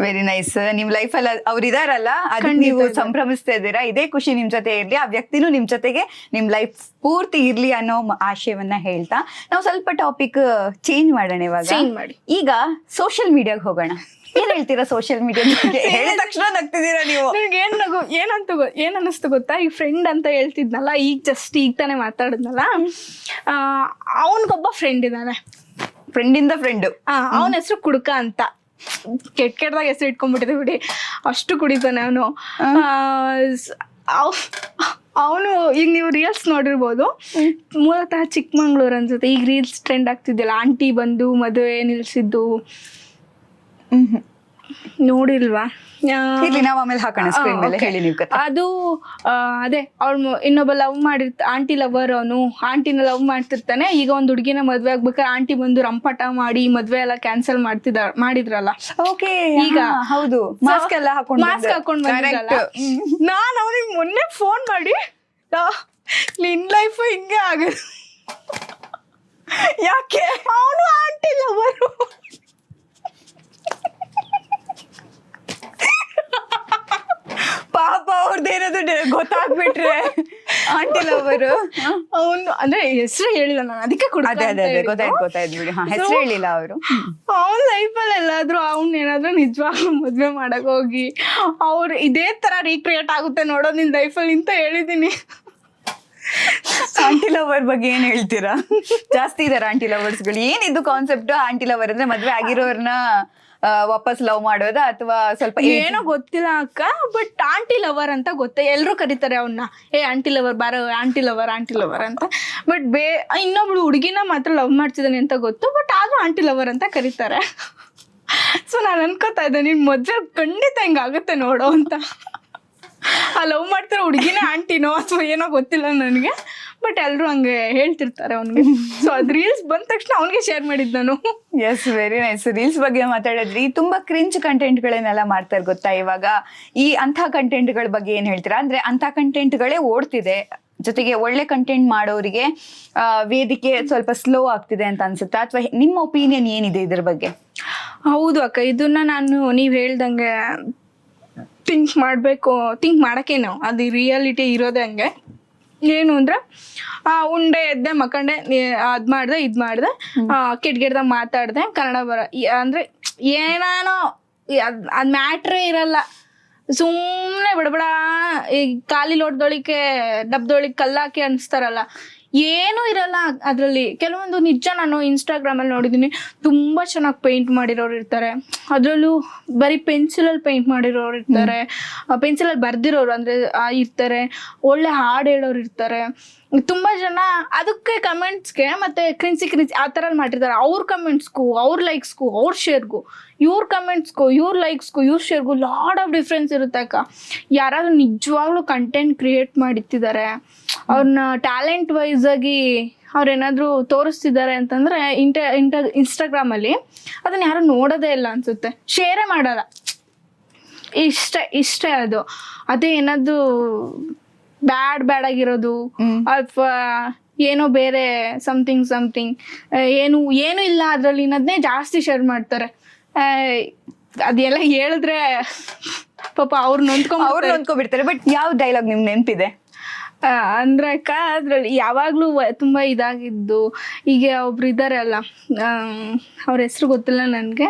Very nice. ನಿಮ್ ಲೈಫ್ ಅಲ್ಲಿ ಅವ್ರು ಇದಾರಲ್ಲ, ಅದಕ್ಕೆ ನೀವು ಸಂಭ್ರಮಿಸ್ತಾ ಇದ್ದೀರಾ. ಇದೇ ಖುಷಿ ನಿಮ್ ಜೊತೆ ಇರ್ಲಿ, ಆ ವ್ಯಕ್ತಿನೂ ನಿಮ್ ಜೊತೆಗೆ ನಿಮ್ ಲೈಫ್ ಪೂರ್ತಿ ಇರ್ಲಿ ಅನ್ನೋ ಆಶಯವನ್ನ ಹೇಳ್ತಾ ನಾವು ಸ್ವಲ್ಪ ಟಾಪಿಕ್ ಚೇಂಜ್ ಮಾಡೋಣ. ಇವಾಗ ಚೇಂಜ್ ಮಾಡಿ, ಈಗ ಸೋಷಿಯಲ್ ಮೀಡಿಯಾಗೆ ಹೋಗೋಣ. ಏನ್ ಹೇಳ್ತೀರಾ ಸೋಷಿಯಲ್ ಮೀಡಿಯಾ ಬಗ್ಗೆ? ಹೇಳಿದ ತಕ್ಷಣ ನಗ್ತಿದ್ದೀರಾ ನೀವು. ನಿಮ್ಗೆ ಏನ್ ಅನ್ನಿಸ್ತು ಗೊತ್ತಾ, ಈ ಫ್ರೆಂಡ್ ಅಂತ ಹೇಳ್ತಿದ್ನಲ್ಲ, ಈಗ ತಾನೇ ಮಾತಾಡಿದ್ನಲ್ಲ, ಅವನಿಗೊಬ್ಬ ಫ್ರೆಂಡ್ ಇದ್ದಾನೆ. ಫ್ರೆಂಡಿಂದ ಫ್ರೆಂಡ್. ಅವನ ಹೆಸರು ಕುಡ್ಕ ಅಂತ. ಕೆಟ್ಟದಾಗ ಹೆಸರು ಇಟ್ಕೊಂಡ್ಬಿಟ್ಟಿದೆ ಬಿಡಿ, ಅಷ್ಟು ಕುಡಿತಾನೆ ಅವನು. ಅವನು ಈಗ ನೀವು ರೀಲ್ಸ್ ನೋಡಿರ್ಬೋದು, ಮೂಲತಃ ಚಿಕ್ಕಮಂಗ್ಳೂರು ಅನ್ಸುತ್ತೆ. ಈಗ ರೀಲ್ಸ್ ಟ್ರೆಂಡ್ ಆಗ್ತಿದ್ಯಲ್ಲ, ಆಂಟಿ ಬಂದು ಮದುವೆ ನಿಲ್ಸಿದ್ದು, ನೋಡಿಲ್ವಾ? ಇಲ್ಲಿ ನಾವು ಆಮೇಲೆ ಹಾಕೋಣ ಸ್ಕ್ರೀನ್ ಮೇಲೆ. ಹೇಳಿ ನೀವು ಕಥೆ. ಅದು ಅದೇ ಅವ್ಳು ಇನ್ನೊಬ್ಬ ಲವ್ ಆಂಟಿ ಲವರ್, ಅವನು ಆಂಟಿನ ಲವ್ ಮಾಡ್ತಿರ್ತಾನೆ. ಈಗ ಒಂದು ಹುಡುಗಿನ ಮದ್ವೆ ಆಗ್ಬೇಕಾದ್ರೆ ಆಂಟಿ ಬಂದು ರಂಪಾಟ ಮಾಡಿ ಮದ್ವೆ ಎಲ್ಲ ಕ್ಯಾನ್ಸಲ್ ಮಾಡಿದ್ರಲ್ಲ. ಓಕೆ, ಈಗ ಹೌದು, ಮಾಸ್ಕ್ ಎಲ್ಲ ಹಾಕೊಂಡ್ ಬಂದಿದ್ರಲ್ಲ. ನಾನ್ ಅವನಿಗೆ ಮೊನ್ನೆ ಫೋನ್ ಮಾಡಿ, ನಿನ್ ಲೈಫ್ ಹಿಂಗೆ ಆಗದು, ಯಾಕೆ ಅವನು ಆಂಟಿ ಲವರು. ಪಾಪ ಅವ್ರದ್ದೇನಾದ್ರು ಗೊತ್ತಾಗ್ಬಿಟ್ರೆ ಆಂಟಿ ಲವರು. ಅವನು ಅಂದ್ರೆ ಹೆಸರು ಹೇಳಿಲ್ಲ ನಾನು, ಅದಕ್ಕೆ ಗೊತ್ತಾಯ್ತು ಬಿಡಿ. ಹೆಸರು ಹೇಳಿಲ್ಲ ಅವರು. ಅವನ ಲೈಫಲ್ಲಿ ಎಲ್ಲಾದ್ರೂ ಏನಾದ್ರೂ ನಿಜವಾಗ್ಲೂ ಮದ್ವೆ ಮಾಡಕ್ ಹೋಗಿ ಅವ್ರು ಇದೇ ತರ ರೀಕ್ರಿಯೇಟ್ ಆಗುತ್ತೆ ನೋಡೋ ನಿನ್ ಲೈಫಲ್ಲಿ ಅಂತ ಹೇಳಿದೀನಿ. ಆಂಟಿ ಲವರ್ ಬಗ್ಗೆ ಏನ್ ಹೇಳ್ತೀರಾ? ಜಾಸ್ತಿ ಇದಾರೆ ಆಂಟಿ ಲವರ್ಸ್ಗಳು. ಏನಿದ್ದು ಕಾನ್ಸೆಪ್ಟ್? ಆಂಟಿ ಲವರ್ ಅಂದ್ರೆ ಮದ್ವೆ ಆಗಿರೋರ್ನ ವಾಪಸ್ ಲವ್ ಮಾಡೋದ ಅಥವಾ ಸ್ವಲ್ಪ ಏನೋ ಗೊತ್ತಿಲ್ಲ ಅಕ್ಕ, ಬಟ್ ಆಂಟಿ ಲವರ್ ಅಂತ ಗೊತ್ತೆ. ಎಲ್ರು ಕರೀತಾರೆ ಅವನ್ನ, ಆಂಟಿ ಲವರ್, ಬಾರೋ ಆಂಟಿ ಲವರ್ ಅಂತ. ಬಟ್ ಇನ್ನೊಬ್ಳು ಹುಡುಗಿನ ಮಾತ್ರ ಲವ್ ಮಾಡ್ತಿದ್ದಾನೆ ಅಂತ ಗೊತ್ತು, ಬಟ್ ಆದ್ರೂ ಆಂಟಿ ಲವರ್ ಅಂತ ಕರೀತಾರೆ. ಸೊ ನಾನು ಅನ್ಕೋತಾ ಇದ್ದೆ, ನಿನ್ ಮದ್ವೆ ಖಂಡಿತ ಹಿಂಗಾಗುತ್ತೆ ನೋಡೋ ಅಂತ. ಆ ಲವ್ ಮಾಡ್ತಿರೋ ಹುಡುಗಿನೇ ಆಂಟಿನೋ ಅಥವಾ ಏನೋ ಗೊತ್ತಿಲ್ಲ ನನಗೆ, ಬಟ್ ಎಲ್ರು ಹಂಗೆ ಹೇಳ್ತಿರ್ತಾರೆ ಅವನ್ಗೆ. ಸೊ ಅದ್ ರೀಲ್ಸ್ ಬಂದ ತಕ್ಷಣ ಅವನಿಗೆ ಶೇರ್ ಮಾಡಿದ್ ನಾನು. S, very nice. ರೀಲ್ಸ್ ಬಗ್ಗೆ ಮಾತಾಡಿದ್ರಿ, ತುಂಬಾ ಕ್ರಿಂಜ್ ಕಂಟೆಂಟ್ಗಳನ್ನೆಲ್ಲ ಮಾಡ್ತಾರೆ ಗೊತ್ತಾ ಇವಾಗ. ಈ ಅಂಥ ಕಂಟೆಂಟ್ಗಳ ಬಗ್ಗೆ ಏನ್ ಹೇಳ್ತೀರಾ? ಅಂದ್ರೆ ಅಂಥ ಕಂಟೆಂಟ್ಗಳೇ ಓಡ್ತಿದೆ, ಜೊತೆಗೆ ಒಳ್ಳೆ ಕಂಟೆಂಟ್ ಮಾಡೋರಿಗೆ ವೇದಿಕೆ ಸ್ವಲ್ಪ ಸ್ಲೋ ಆಗ್ತಿದೆ ಅಂತ ಅನ್ಸುತ್ತಾ, ಅಥವಾ ನಿಮ್ಮ ಒಪಿನಿಯನ್ ಏನಿದೆ ಇದ್ರ ಬಗ್ಗೆ? ಹೌದು ಅಕ್ಕ, ಇದನ್ನ ನಾನು ನೀವ್ ಹೇಳ್ದಂಗೆ ಥಿಂಕ್ ಮಾಡಕ್ಕೇನೋ, ಅದು ರಿಯಾಲಿಟಿ ಇರೋದೇ ಹಂಗೆ. ಏನು ಅಂದ್ರೆ ಉಂಡೆ ಎದ್ದೆ ಮಕ್ಕಂಡೆ, ಅದ್ ಮಾಡ್ದೆ ಇದ್ ಮಾಡ್ದೆ, ಕೆಟ್ಗೆಡ್ದಾಗ ಮಾತಾಡ್ದೆ, ಕನ್ನಡ ಅಂದ್ರೆ ಏನಾನೋ ಅದ್ ಮ್ಯಾಟ್ರೇ ಇರಲ್ಲ. ಸುಮ್ಮನೆ ಬಿಡಬೇಡ, ಈ ಖಾಲಿ ಲೋಟದೊಳಿಗೆ ಡಬ್ದೊಳಿಗೆ ಕಲ್ಲಾಕಿ ಅನ್ಸ್ತಾರಲ್ಲ, ಏನೂ ಇರಲ್ಲ ಅದರಲ್ಲಿ. ಕೆಲವೊಂದು ನಿಜ ನಾನು ಇನ್ಸ್ಟಾಗ್ರಾಮಲ್ಲಿ ನೋಡಿದ್ದೀನಿ, ತುಂಬ ಚೆನ್ನಾಗಿ ಪೇಂಟ್ ಮಾಡಿರೋರು ಇರ್ತಾರೆ, ಅದರಲ್ಲೂ ಬರೀ ಪೆನ್ಸಿಲಲ್ಲಿ ಪೇಂಟ್ ಮಾಡಿರೋರು ಇರ್ತಾರೆ, ಪೆನ್ಸಿಲಲ್ಲಿ ಬರ್ದಿರೋರು ಅಂದರೆ ಇರ್ತಾರೆ, ಒಳ್ಳೆ ಹಾಡು ಹೇಳೋರು ಇರ್ತಾರೆ. ತುಂಬ ಜನ ಅದಕ್ಕೆ ಕಮೆಂಟ್ಸ್ಗೆ ಮತ್ತು ಕ್ರಿನ್ಸಿ ಆ ಥರ ಮಾಡಿರ್ತಾರೆ. ಅವ್ರ ಕಮೆಂಟ್ಸ್ಗೂ, ಅವ್ರ ಲೈಕ್ಸ್ಗೂ, ಅವ್ರ ಶೇರ್ಗೂ, ಇವ್ರ ಕಮೆಂಟ್ಸ್ಗೂ, ಇವ್ರ ಲೈಕ್ಸ್ಗೂ, ಇವ್ರ ಶೇರ್ಗೂ ಲಾಡ್ ಆಫ್ ಡಿಫ್ರೆನ್ಸ್ ಇರುತ್ತೆ ಅಕ್ಕ. ಯಾರಾದ್ರೂ ನಿಜವಾಗ್ಲೂ ಕಂಟೆಂಟ್ ಕ್ರಿಯೇಟ್ ಮಾಡಿಟ್ಟಿದ್ದಾರೆ, ಅವ್ರನ್ನ ಟ್ಯಾಲೆಂಟ್ ವೈಸ್ ಆಗಿ ಅವ್ರೇನಾದರೂ ತೋರಿಸ್ತಿದ್ದಾರೆ ಅಂತಂದರೆ ಇನ್ಸ್ಟಾಗ್ರಾಮಲ್ಲಿ ಅದನ್ನ ಯಾರು ನೋಡೋದೇ ಇಲ್ಲ ಅನ್ಸುತ್ತೆ, ಶೇರೇ ಮಾಡಲ್ಲ. ಇಷ್ಟೇ ಅದು. ಅದೇ ಏನಾದರೂ ಬ್ಯಾಡ್ ಆಗಿರೋದು ಅಥವಾ ಏನೋ ಬೇರೆ ಸಮಥಿಂಗ್ ಏನು ಇಲ್ಲ ಅದರಲ್ಲಿ ಅನ್ನೋದನ್ನೇ ಜಾಸ್ತಿ ಶೇರ್ ಮಾಡ್ತಾರೆ. ಅದೆಲ್ಲ ಹೇಳಿದ್ರೆ ಪಾಪ ಅವ್ರು ನೊಂದ್ಕೊಂಡ್ಬಿಡ್ತಾರೆ. ಬಟ್ ಯಾವ ಡೈಲಾಗ್ ನಿಮ್ಗೆ ನೆನಪಿದೆ? ಅಂದ್ರೆ ಅಕ್ಕ, ಅದ್ರಲ್ಲಿ ಯಾವಾಗ್ಲೂ ತುಂಬಾ ಇದಾಗಿದ್ದು, ಈಗ ಒಬ್ರು ಇದಾರೆ ಅಲ್ಲ, ಅವ್ರ ಹೆಸರು ಗೊತ್ತಿಲ್ಲ ನನ್ಗೆ,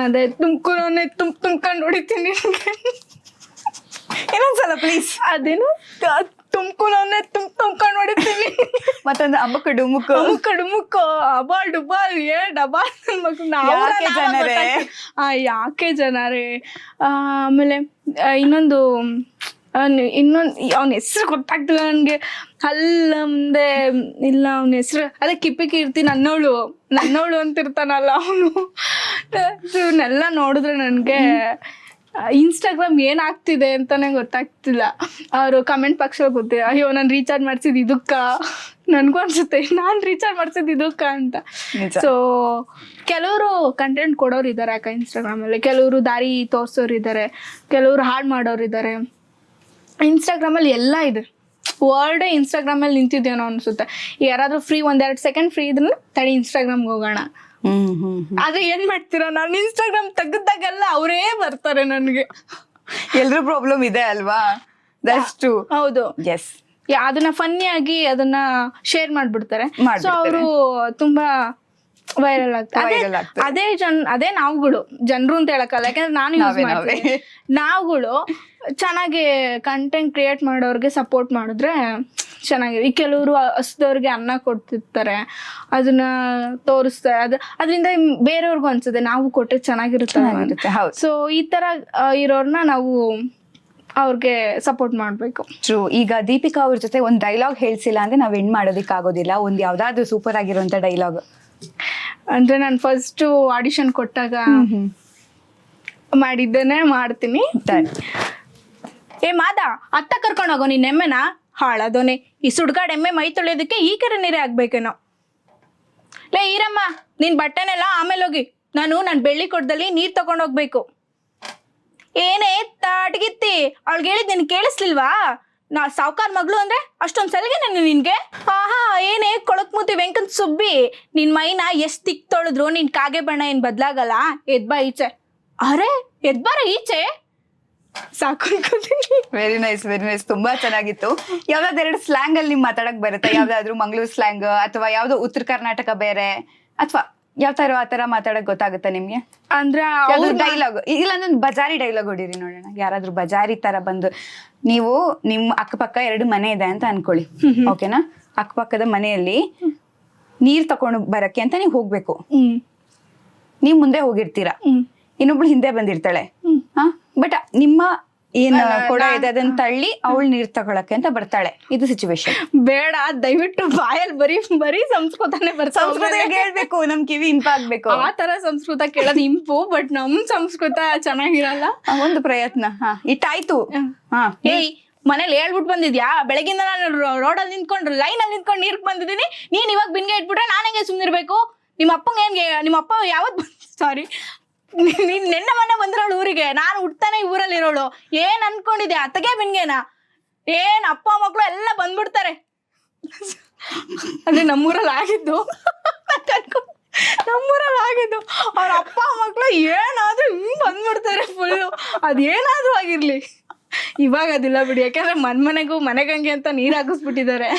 ಅದೇ ತುಮ್ಕೊಂಡೆ ತುಂಬ್ಕೊಂಡು ಹೊಡಿತೀನಿ. ಇನ್ನೊಂದ್ಸಲ ಪ್ಲೀಸ್. ಅದೇನು ತುಂಬ್ಕೊಂಡೆ ತುಂಬ್ಕೊಂಡು ಹೊಡಿತೀನಿ. ಮತ್ತೊಂದು ಅಮ್ಮಕ್ಕ ಡುಮುಕ್ಕು ಅಬಾಲ್ ಡುಬಾಲ್ ಡಬಾಲ್ ಯಾಕೆ ಜನರೇ. ಆಮೇಲೆ ಇನ್ನೊಂದು ಅವನ ಹೆಸರು ಗೊತ್ತಾಗ್ತಿಲ್ಲ ನನಗೆ. ಮುಂದೆ ಇಲ್ಲ ಅವನ ಹೆಸರು, ಅದೇ ಕಿಪ್ಪಿ ಕೀರ್ತಿ ನನ್ನವಳು ಅಂತಿರ್ತಾನಲ್ಲ ಅವನು. ಇವನ್ನೆಲ್ಲ ನೋಡಿದ್ರೆ ನನಗೆ ಇನ್ಸ್ಟಾಗ್ರಾಮ್ ಏನಾಗ್ತಿದೆ ಅಂತಾನೆ ಗೊತ್ತಾಗ್ತಿಲ್ಲ. ಅವರು ಕಮೆಂಟ್ ಪಕ್ಷ ಗೊತ್ತಿಲ್ಲ, ಅಯ್ಯೋ ನಾನು ರೀಚಾರ್ಜ್ ಮಾಡ್ಸಿದ್ದು ಇದಕ್ಕ, ನನ್ಗೂ ಅನ್ಸುತ್ತೆ ನಾನು ರೀಚಾರ್ಜ್ ಮಾಡ್ಸಿದ್ದು ಇದಕ್ಕ ಅಂತ. ನಿಜ. ಸೊ ಕೆಲವರು ಕಂಟೆಂಟ್ ಕೊಡೋರು ಇದ್ದಾರೆ ಅಕ್ಕ ಇನ್ಸ್ಟಾಗ್ರಾಮಲ್ಲಿ, ಕೆಲವರು ದಾರಿ ತೋರಿಸೋರು ಇದ್ದಾರೆ, ಕೆಲವರು ಹಾಳು ಮಾಡೋರು ಇದ್ದಾರೆ. ಇನ್ಸ್ಟಾಗ್ರಾಮಲ್ಲಿ ಎಲ್ಲ ಇದೆ, ವರ್ಲ್ಡೇ ಇನ್ಸ್ಟಾಗ್ರಾಮಲ್ಲಿ ನಿಂತಿದ್ದೇನೋ ಅನ್ಸುತ್ತೆ. ಯಾರಾದರೂ ಫ್ರೀ 1-2 ಸೆಕೆಂಡ್ ಫ್ರೀ ಇದ್ರೆ ತಡಿ ಇನ್ಸ್ಟಾಗ್ರಾಮ್ಗೆ ಹೋಗೋಣ. ಆದ್ರೆ ಏನ್ ಮಾಡ್ತೀರಾ, ನಾನು ಇನ್ಸ್ಟಾಗ್ರಾಮ್ ತೆಗೆದಾಗೆಲ್ಲ ಅವರೇ ಬರ್ತಾರೆ ನನಗೆ. ಎಲ್ರೂ ಪ್ರಾಬ್ಲಮ್ ಇದೆ ಅಲ್ವಾ? That's true. ಹೌದು, ಎಸ್. ಅದನ್ನ ಫನ್ನಿ ಆಗಿ ಅದನ್ನ ಶೇರ್ ಮಾಡ್ಬಿಡ್ತಾರೆ. ಸೊ ಮಾಡ್ಬಿಡ್ತಾರೆ. ಅವರು ತುಂಬಾ ವೈರಲ್ Viral ಆಗ್ತಾರೆ. ಅದೇ ನಾವುಗಳು ಜನರು ಅಂತ ಹೇಳಕ್ಕಲ್ಲ, ಯಾಕಂದ್ರೆ ನಾನು ಯೂಸ್ ನಾವೇ. ಮಾಡ್ತೀನಿ. ನಾವುಗಳು ಚೆನ್ನಾಗಿ ಕಂಟೆಂಟ್ ಕ್ರಿಯೇಟ್ ಮಾಡೋರ್ಗೆ ಸಪೋರ್ಟ್ ಮಾಡಿದ್ರೆ ಚೆನ್ನಾಗಿದೆ. ಈ ಕೆಲವರು ಹಸ್ದವ್ರಿಗೆ ಅನ್ನ ಕೊಡ್ತಿರ್ತಾರೆ, ಅದನ್ನ ತೋರಿಸ್ತಾರೆ, ಅದರಿಂದ ಬೇರೆಯವ್ರಿಗೂ ಅನ್ಸುತ್ತೆ ನಾವು ಕೊಟ್ಟರೆ ಚೆನ್ನಾಗಿರುತ್ತೆ. ಹೌದು. ಸೊ ಈ ತರ ಇರೋರ್ನ ನಾವು ಅವ್ರಿಗೆ ಸಪೋರ್ಟ್ ಮಾಡ್ಬೇಕು. ಟ್ರೂ. ಈಗ ದೀಪಿಕಾ ಅವ್ರ ಜೊತೆ ಒಂದ್ ಡೈಲಾಗ್ ಹೇಳ್ಸಿಲ್ಲ ಅಂದ್ರೆ ನಾವ್ ಎಂಡ್ ಮಾಡೋದಿಕ್ ಆಗೋದಿಲ್ಲ. ಒಂದ್ ಯಾವ್ದಾದ್ರು ಸೂಪರ್ ಆಗಿರುವಂತ ಡೈಲಾಗ್. ಅಂದ್ರೆ ನಾನು ಫಸ್ಟ್ ಆಡಿಷನ್ ಕೊಟ್ಟಾಗ ಮಾಡಿದ್ದೇನೆ, ಮಾಡ್ತೀನಿ. ಏ ಮಾದ, ಅತ್ತ ಕರ್ಕೊಂಡು ಹೋಗೋ ನಿನ್ನ ಎಮ್ಮೆನ ಹಾಳಾದೋನೆ, ಈ ಸುಡ್ಗಾಡ್ ಎಮ್ಮೆ ಮೈ ತೊಳೆಯೋದಕ್ಕೆ ಈ ಕೆರೆ ನೀರೇ ಆಗ್ಬೇಕೇನೋ. ಲೇ ಈರಮ್ಮ, ನಿನ್ ಬಟ್ಟೆನೆಲ್ಲ ಆಮೇಲೆ ಹೋಗಿ, ನಾನು ಬೆಳ್ಳಿ ಕೊಡದಲ್ಲಿ ನೀರ್ ತಗೊಂಡ್ ಹೋಗ್ಬೇಕು. ಏನೇ ತಾಟಗಿತ್ತಿ, ಅವಳಿಗೆ ಹೇಳಿದ್ ನಿನ್ ಕೇಳಿಸ್ಲಿಲ್ವಾ? ನಾ ಸಾವ್ಕಾರ್ ಮಗಳು ಅಂದ್ರೆ ಅಷ್ಟೊಂದ್ ಸಲಿಗೆ ನಿನ್ಗೆ. ಆಹಾ, ಏನೇ ಕೊಳಕ್ ಮೂತಿ ವೆಂಕನ್ ಸುಬ್ಬಿ, ನಿನ್ ಮೈನ ಎಷ್ಟ್ ತಿಕ್ ತೊಳೆದ್ರು ನಿನ್ ಕಾಗೆ ಬಣ್ಣ ಏನ್ ಬದ್ಲಾಗಲ್ಲ. ಎದ್ಬಾ ಈಚೆ. ಅರೆ ಎದ್ಬಾರ ಈಚೆ. ಸಾಕು ಅನ್ಕೋತೀನಿ. Very nice, very nice. ತುಂಬಾ ಚೆನ್ನಾಗಿತ್ತು. ಯಾವ್ದಾದ್ರು ಸ್ಲ್ಯಾಂಗ್ ಅಲ್ಲಿ ನಿಮ್ ಮಾತಾಡಕ್ ಬರುತ್ತೆ? ಯಾವ್ದಾದ್ರು ಮಂಗಳೂರು ಸ್ಲ್ಯಾಂಗ್ ಅಥವಾ ಯಾವ್ದೋ ಉತ್ತರ ಕರ್ನಾಟಕ ಬೇರೆ, ಅಥವಾ ಯಾವ ತರ ಆ ತರ ಮಾತಾಡಕ್ ಗೊತ್ತಾಗುತ್ತಾ ನಿಮ್ಗೆ? ಅಂದ್ರೆ ಡೈಲಾಗ್ ಇಲ್ಲ ಒಂದು ಬಜಾರಿ ಡೈಲಾಗ್ ಹೊಡೀರಿ ನೋಡೋಣ. ಯಾರಾದ್ರೂ ಬಜಾರಿ ತರ ಬಂದು, ನೀವು ನಿಮ್ ಅಕ್ಕಪಕ್ಕ 2 ಮನೆ ಇದೆ ಅಂತ ಅನ್ಕೊಳ್ಳಿ, ಓಕೆನಾ? ಅಕ್ಕಪಕ್ಕದ ಮನೆಯಲ್ಲಿ ನೀರ್ ತಕೊಂಡು ಬರಕ್ಕೆ ಅಂತ ನೀವ್ ಹೋಗ್ಬೇಕು. ನೀವ್ ಮುಂದೆ ಹೋಗಿರ್ತೀರಾ, ಇನ್ನೊಬ್ಳು ಹಿಂದೆ ಬಂದಿರ್ತಾಳೆ. ಬಟ್ ನಿಮ್ಮ ಏನ್ ಕೊಡ ಇದೆ ಅದನ್ನ ತಳ್ಳಿ ಅವಳು ನೀರ್ ತಗೊಳಕ್ಕೆ ಅಂತ ಬರ್ತಾಳೆ. ಇದು ಸಿಚುವೇಶನ್. ಬೇಡ, ದಯವಿಟ್ಟು ಬಾಯಲ್ಲಿ ಬರೀ ಸಂಸ್ಕೃತನೇ ಸಂಸ್ಕೃತ ಹೇಳ್ಬೇಕು, ನಮ್ ಕಿವಿ ಇಂಪ ಆಗ್ಬೇಕು. ಆ ತರ ಸಂಸ್ಕೃತ ಕೇಳೋದು ಇಂಪು, ಬಟ್ ನಮ್ ಸಂಸ್ಕೃತ ಚೆನ್ನಾಗಿರಲ್ಲ. ಒಂದು ಪ್ರಯತ್ನ. ಇಟ್ಟಾಯ್ತು. ಏಯ್, ಮನೇಲಿ ಹೇಳ್ಬಿಟ್ಟು ಬಂದಿದ್ಯಾ? ಬೆಳಗಿಂದ ನಾನು ರೋಡಲ್ಲಿ ನಿಂತ್ಕೊಂಡು ಲೈನಲ್ಲಿ ನಿಂತ್ಕೊಂಡು ನೀರ್ಗ್ ಬಂದಿದ್ದೀನಿ, ನೀನ್ ಇವಾಗ ಬಿನ್ಗೆ ಇಟ್ಬಿಟ್ರೆ ನಾನು ಹೆಂಗೆ ಸುಮ್ನಿರ್ಬೇಕು? ನಿಮ್ಮ ಅಪ್ಪ ಯಾವತ್ ಸಾರಿ ನೀನ್ ನೆನ್ನೆ ಮೊನ್ನೆ ಬಂದಿರೋಳು ಊರಿಗೆ, ನಾನು ಹುಟ್ತಾನೆ ಈ ಊರಲ್ಲಿ ಇರೋಳು. ಏನ್ ಅನ್ಕೊಂಡಿದ್ಯಾ? ಅತ್ತಗೆ ಬಿನ್ಗೆನಾ? ಏನ್ ಅಪ್ಪ ಮಕ್ಕಳು ಎಲ್ಲ ಬಂದ್ಬಿಡ್ತಾರೆ. ಅಂದ್ರೆ ನಮ್ಮೂರಲ್ಲಿ ಆಗಿದ್ದು ಅವ್ರ ಅಪ್ಪ ಮಕ್ಕಳು ಏನಾದ್ರೂ ಬಂದ್ಬಿಡ್ತಾರೆ ಫುಲ್ಲು. ಅದೇನಾದ್ರೂ ಆಗಿರ್ಲಿ. ಇವಾಗ ಅದಿಲ್ಲ ಬಿಡಿ, ಯಾಕಂದ್ರೆ ಮನೆಗಂಗೆ ಅಂತ ನೀರ್ ಹಾಕಿಸ್ಬಿಟ್ಟಿದ್ದಾರೆ.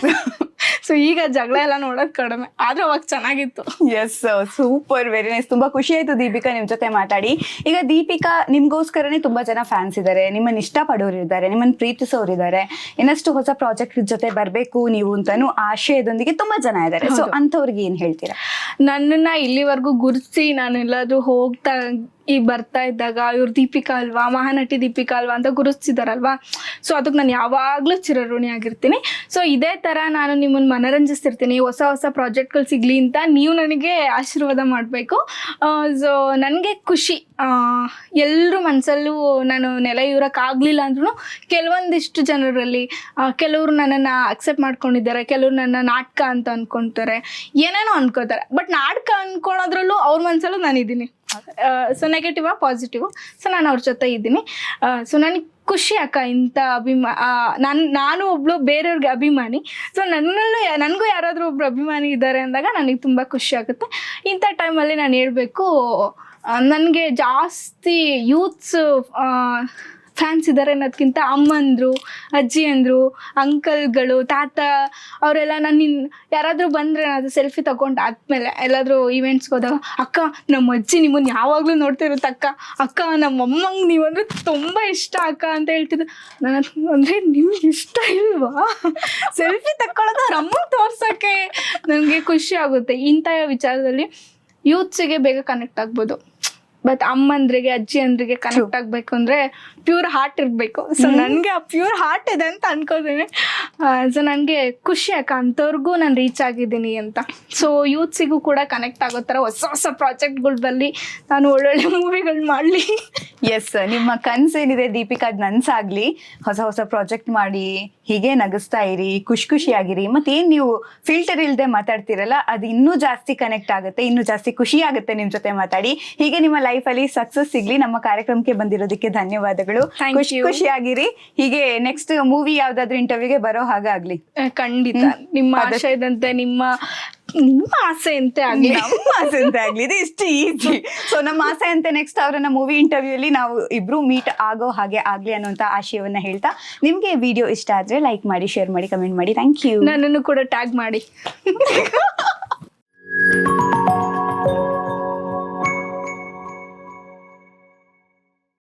ಸೊ ಈಗ ಜಗಳ ಎಲ್ಲ ನೋಡೋದ್ ಕಡಿಮೆ, ಆದ್ರೆ ಅವಾಗ ಚೆನ್ನಾಗಿತ್ತು. Yes, super, very nice. ತುಂಬಾ ಖುಷಿ ಆಯ್ತು ದೀಪಿಕಾ ನಿಮ್ ಜೊತೆ ಮಾತಾಡಿ. ಈಗ ದೀಪಿಕಾ ನಿಮ್ಗೋಸ್ಕರನೇ ತುಂಬಾ ಜನ ಫ್ಯಾನ್ಸ್ ಇದ್ದಾರೆ, ನಿಮ್ಮನ್ನ ಇಷ್ಟ ಪಡೋರು ಇದ್ದಾರೆ, ನಿಮ್ಮನ್ನ ಪ್ರೀತಿಸೋರು ಇದ್ದಾರೆ, ಇನ್ನಷ್ಟು ಹೊಸ ಪ್ರಾಜೆಕ್ಟ್ ಜೊತೆ ಬರ್ಬೇಕು ನೀವು ಅಂತಾನು ಆಶಯದೊಂದಿಗೆ ತುಂಬಾ ಜನ ಇದ್ದಾರೆ. ಸೊ ಅಂತವ್ರಿಗೆ ಏನ್ ಹೇಳ್ತೀರಾ? ನನ್ನನ್ನ ಇಲ್ಲಿವರೆಗೂ ಗುರುತಿಸಿ ನಾನು ಎಲ್ಲಾದ್ರೂ ಬರ್ತಾ ಇದ್ದಾಗ ಇವ್ರು ದೀಪಿಕಾ ಅಲ್ವಾ, ಮಹಾನಟಿ ದೀಪಿಕಾ ಅಲ್ವಾ ಅಂತ ಗುರುತಿಸಿದಾರಲ್ವಾ, ಸೊ ಅದಕ್ಕೆ ನಾನು ಯಾವಾಗ್ಲೂ ಚಿರಋಣಿ ಆಗಿರ್ತೀನಿ. ಸೊ ಇದೇ ತರ ನಾನು ನಿಮ್ಮನ್ನ ಮನರಂಜಿಸ್ತಿರ್ತೀನಿ, ಹೊಸ ಹೊಸ ಪ್ರಾಜೆಕ್ಟ್ಗಳು ಸಿಗ್ಲಿ ಅಂತ ನೀವು ನನಗೆ ಆಶೀರ್ವಾದ ಮಾಡಬೇಕು. ಸೊ ನನಗೆ ಖುಷಿ, ಎಲ್ಲರೂ ಮನಸ್ಸಲ್ಲೂ ನಾನು ನೆಲೆ ಇರೋಕ್ಕಾಗಲಿಲ್ಲ ಅಂದ್ರೂ ಕೆಲವೊಂದಿಷ್ಟು ಜನರಲ್ಲಿ ಕೆಲವರು ನನ್ನನ್ನು ಅಕ್ಸೆಪ್ಟ್ ಮಾಡ್ಕೊಂಡಿದ್ದಾರೆ, ಕೆಲವರು ನನ್ನ ನಾಟಕ ಅಂತ ಅನ್ಕೊತಾರೆ, ಏನೇನೋ ಅನ್ಕೋತಾರೆ. ಬಟ್ ನಾಟಕ ಅನ್ಕೊಳೋದ್ರಲ್ಲೂ ಅವ್ರ ಮನಸ್ಸಲ್ಲೂ ನಾನಿದ್ದೀನಿ. ಸೊ ನೆಗೆಟಿವಾ ಪಾಸಿಟಿವ್, ಸೊ ನಾನು ಅವ್ರ ಜೊತೆ ಇದ್ದೀನಿ. ಸೊ ನನಗೆ ಖುಷಿ ಅಕ್ಕ, ಇಂಥ ನಾನು ಒಬ್ಳು ಬೇರೆಯವ್ರಿಗೆ ಅಭಿಮಾನಿ. ಸೊ ನನಗೂ ಯಾರಾದರೂ ಒಬ್ರು ಅಭಿಮಾನಿ ಇದ್ದಾರೆ ಅಂದಾಗ ನನಗೆ ತುಂಬ ಖುಷಿ ಆಗುತ್ತೆ. ಇಂಥ ಟೈಮಲ್ಲಿ ನಾನು ಹೇಳಬೇಕು, ನನಗೆ ಜಾಸ್ತಿ ಯೂತ್ಸ್ ಫ್ಯಾನ್ಸ್ ಇದ್ದಾರೆ ಅನ್ನೋದಕ್ಕಿಂತ ಅಮ್ಮಂದರು, ಅಜ್ಜಿಯಂದರು, ಅಂಕಲ್ಗಳು, ತಾತ ಅವರೆಲ್ಲ ಯಾರಾದರೂ ಬಂದರೆ ಅದು ಸೆಲ್ಫಿ ತಗೊಂಡು ಆದಮೇಲೆ ಎಲ್ಲಾದರೂ ಈವೆಂಟ್ಸ್ಗೆ ಹೋದಾಗ, ಅಕ್ಕ ನಮ್ಮ ಅಜ್ಜಿ ನಿಮ್ಮನ್ನು ಯಾವಾಗಲೂ ನೋಡ್ತಿರುತ್ತೆ ಅಕ್ಕ ನಮ್ಮಮ್ಮಂಗೆ ನೀವಂದರೆ ತುಂಬ ಇಷ್ಟ ಅಕ್ಕ ಅಂತ ಹೇಳ್ತಿದ್ರು. ನಾನು ಅಂದರೆ ನಿಮ್ಗೆ ಇಷ್ಟ ಇಲ್ವಾ ಸೆಲ್ಫಿ ತಗೊಳ್ಳೋದು ಅವ್ರ ಅಮ್ಮಂಗೆ ತೋರ್ಸೋಕ್ಕೆ? ನನಗೆ ಖುಷಿ ಆಗುತ್ತೆ. ಇಂಥ ವಿಚಾರದಲ್ಲಿ ಯೂತ್ಸಿಗೆ ಬೇಗ ಕನೆಕ್ಟ್ ಆಗ್ಬೋದು. ಬಟ್ ಅಮ್ಮಂದ್ರಿಗೆ ಅಜ್ಜಿ ಅಂದ್ರಿಗೆ ಕನೆಕ್ಟ್ ಆಗ್ಬೇಕು ಅಂದ್ರೆ ಪ್ಯೂರ್ ಹಾರ್ಟ್ ಇರ್ಬೇಕು. ಸೊ ನನ್ಗೆ ಆ ಪ್ಯೂರ್ ಹಾರ್ಟ್ ಇದೆ ಅಂತ ಅನ್ಕೋತೀನಿ. ಸೊ ನನ್ಗೆ ಖುಷಿ ಅಂಥವ್ರಿಗೂ ನಾನು ರೀಚ್ ಆಗಿದ್ದೀನಿ ಅಂತ. ಸೊ ಯೂತ್ಸಿಗೂ ಕೂಡ ಕನೆಕ್ಟ್ ಆಗೋ ಥರ ಹೊಸ ಹೊಸ ಪ್ರಾಜೆಕ್ಟ್ಗಳು ಬರಲಿ, ನಾನು ಒಳ್ಳೊಳ್ಳೆ ಮೂವಿಗಳು ಮಾಡಲಿ. ಎಸ್, ನಿಮ್ಮ ಕನ್ಸೇನಿದೆ ದೀಪಿಕಾ ಅದ್ ನನ್ಸಾಗ್ಲಿ. ಹೊಸ ಹೊಸ ಪ್ರಾಜೆಕ್ಟ್ ಮಾಡಿ ಹೀಗೆ ನಗಿಸ್ತಾ ಇರಿ, ಖುಷಿಯಾಗಿರಿ. ಮತ್ತೇನ್ ನೀವು ಫಿಲ್ಟರ್ ಇಲ್ದೆ ಮಾತಾಡ್ತಿರಲ್ಲ, ಅದು ಇನ್ನೂ ಜಾಸ್ತಿ ಕನೆಕ್ಟ್ ಆಗುತ್ತೆ, ಇನ್ನೂ ಜಾಸ್ತಿ ಖುಷಿ ಆಗುತ್ತೆ ನಿಮ್ ಜೊತೆ ಮಾತಾಡಿ. ಹೀಗೆ ನಿಮ್ಮ ಲೈಫ್ ಅಲ್ಲಿ ಸಕ್ಸಸ್ ಸಿಗ್ಲಿ. ನಮ್ಮ ಕಾರ್ಯಕ್ರಮಕ್ಕೆ ಬಂದಿರೋದಕ್ಕೆ ಧನ್ಯವಾದಗಳು. ಖುಷಿಯಾಗಿರಿ. ಹೀಗೆ ನೆಕ್ಸ್ಟ್ ಮೂವಿ ಯಾವ್ದಾದ್ರು ಇಂಟರ್ವ್ಯೂಗೆ ಬರೋ ಹಾಗಾಗ್ಲಿ. ಖಂಡಿತ ನಿಮ್ಮ ಆಶಯದಂತೆ ನಿಮ್ಮ ಆಸೆಯಂತೆ ಆಗ್ಲಿ. ನಮ್ಮ ಆಸೆಯಂತೆ ಆಗ್ಲಿ, ಇದು ಇಷ್ಟು ಈಸಿ. ಸೊ ನಮ್ಮ ಆಸೆ ಅಂತೆ ನೆಕ್ಸ್ಟ್ ಅವರನ್ನ ಮೂವಿ ಇಂಟರ್ವ್ಯೂ ಅಲ್ಲಿ ನಾವು ಇಬ್ರು ಮೀಟ್ ಆಗೋ ಹಾಗೆ ಆಗ್ಲಿ ಅನ್ನುವಂತ ಆಶಯವನ್ನ ಹೇಳ್ತಾ, ನಿಮ್ಗೆ ವಿಡಿಯೋ ಇಷ್ಟ ಆದ್ರೆ ಲೈಕ್ ಮಾಡಿ, ಶೇರ್ ಮಾಡಿ, ಕಮೆಂಟ್ ಮಾಡಿ. Thank you. ನನ್ನನ್ನು ಕೂಡ ಟ್ಯಾಗ್ ಮಾಡಿ.